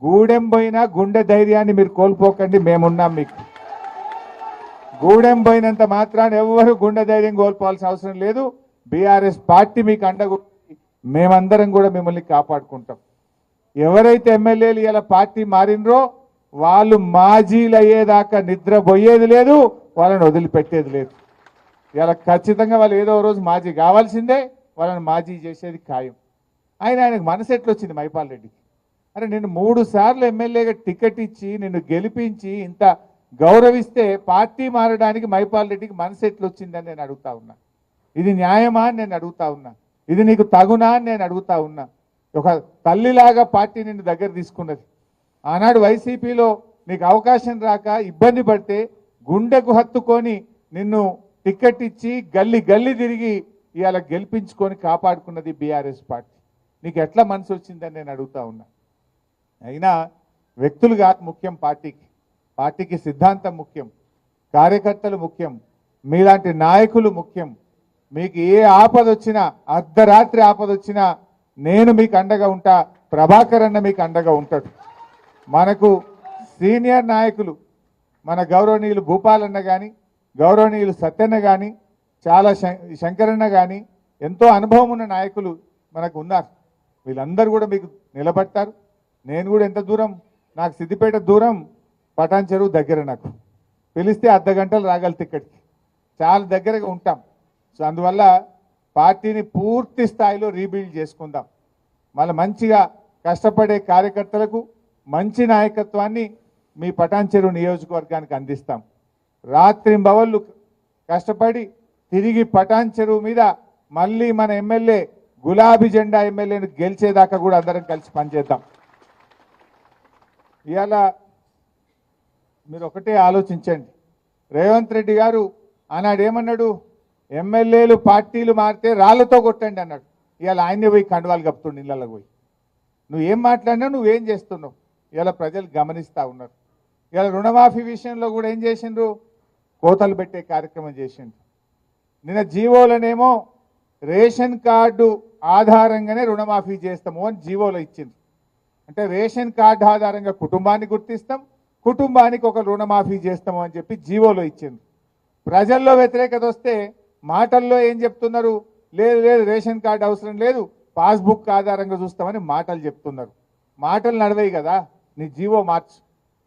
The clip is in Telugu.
గూడెం పోయినా గుండె ధైర్యాన్ని మీరు కోల్పోకండి, మేమున్నాం మీకు. గూడెం పోయినంత మాత్రాన్ని ఎవరు గుండె ధైర్యం కోల్పోవాల్సిన అవసరం లేదు. బీఆర్ఎస్ పార్టీ మీకు అండగా మేమందరం కూడా మిమ్మల్ని కాపాడుకుంటాం. ఎవరైతే ఎమ్మెల్యేలు ఇలా పార్టీ మారినరో వాళ్ళు మాజీలు అయ్యేదాకా నిద్రపోయేది లేదు, వాళ్ళని వదిలిపెట్టేది లేదు. ఇలా ఖచ్చితంగా వాళ్ళు ఏదో రోజు మాజీ కావాల్సిందే, వాళ్ళని మాజీ చేసేది ఖాయం. ఆయనకు మనసు ఎట్లొచ్చింది మైపాల్ రెడ్డికి? అరే నిన్ను 3 సార్లు ఎమ్మెల్యేగా టికెట్ ఇచ్చి నిన్ను గెలిపించి ఇంత గౌరవిస్తే పార్టీ మారడానికి మైపాల్ రెడ్డికి మనసు ఎట్లొచ్చిందని నేను అడుగుతా ఉన్నా. ఇది న్యాయమా అని నేను అడుగుతా ఉన్నా. ఇది నీకు తగునా అని నేను అడుగుతా ఉన్నా. ఒక తల్లిలాగా పార్టీ నిన్ను దగ్గర తీసుకున్నది. ఆనాడు వైసీపీలో నీకు అవకాశం రాక ఇబ్బంది పడితే గుండెకు హత్తుకొని నిన్ను టికెట్ ఇచ్చి గల్లీ గల్లీ తిరిగి ఇవాళ గెలిపించుకొని కాపాడుకున్నది బీఆర్ఎస్ పార్టీ. నీకు ఎట్లా మనసు వచ్చిందని నేను అడుగుతా ఉన్నా. అయినా వ్యక్తులు కాదు ముఖ్యం, పార్టీకి సిద్ధాంతం ముఖ్యం, కార్యకర్తలు ముఖ్యం, మీలాంటి నాయకులు ముఖ్యం. మీకు ఏ ఆపద వచ్చినా, అర్ధరాత్రి ఆపద వచ్చినా నేను మీకు అండగా ఉంటా, ప్రభాకర్ అన్న మీకు అండగా ఉంటాడు. మనకు సీనియర్ నాయకులు మన గౌరవనీయులు భూపాలన్న కానీ, గౌరవనీయులు సత్యన్న కానీ, చాలా శంకరన్న కానీ, ఎంతో అనుభవం ఉన్న నాయకులు మనకు ఉన్నారు. వీళ్ళందరూ కూడా మీకు నిలబడతారు. నేను కూడా ఎంత దూరం, నాకు సిద్దిపేట దూరం, పటాన్ చెరువు దగ్గర, నాకు పిలిస్తే అర్ధగంటలు రాగలితే ఇక్కడికి, చాలా దగ్గరగా ఉంటాం. సో అందువల్ల పార్టీని పూర్తి స్థాయిలో రీబిల్డ్ చేసుకుందాం. మళ్ళీ మంచిగా కష్టపడే కార్యకర్తలకు మంచి నాయకత్వాన్ని మీ పటాన్ చెరువు నియోజకవర్గానికి అందిస్తాం. రాత్రింబవళ్ళు కష్టపడి తిరిగి పటాన్ చెరువు మీద మళ్ళీ మన ఎమ్మెల్యే గులాబీ జెండా ఎమ్మెల్యేను గెలిచేదాకా కూడా అందరం కలిసి పనిచేద్దాం. ఇవాళ మీరు ఒకటే ఆలోచించండి. రేవంత్ రెడ్డి గారు ఆనాడు ఏమన్నాడు? ఎమ్మెల్యేలు పార్టీలు మారితే రాళ్లతో కొట్టండి అన్నాడు. ఇవాళ ఆయనే పోయి కండువాలు కప్పుతుండు ఇళ్ళకి పోయి. నువ్వేం మాట్లాడినా, నువ్వేం చేస్తున్నావు ఇవాళ ప్రజలు గమనిస్తూ ఉన్నారు. ఇవాళ రుణమాఫీ విషయంలో కూడా ఏం చేసిండ్రు? కోతలు పెట్టే కార్యక్రమం చేసిండ్రు. నిన్న జీవోలనేమో రేషన్ కార్డు ఆధారంగానే రుణమాఫీ చేస్తాము అని జీవోలో ఇచ్చింది. అంటే రేషన్ కార్డు ఆధారంగా కుటుంబాన్ని గుర్తిస్తాం, కుటుంబానికి ఒక రుణమాఫీ చేస్తాము అని చెప్పి జీవోలో ఇచ్చింది. ప్రజల్లో వ్యతిరేకత వస్తే మాటల్లో ఏం చెప్తున్నారు? లేదు లేదు రేషన్ కార్డు అవసరం లేదు, పాస్బుక్ ఆధారంగా చూస్తామని మాటలు చెప్తున్నారు. మాటలు నడవయి కదా, నీ జీవో మార్చు.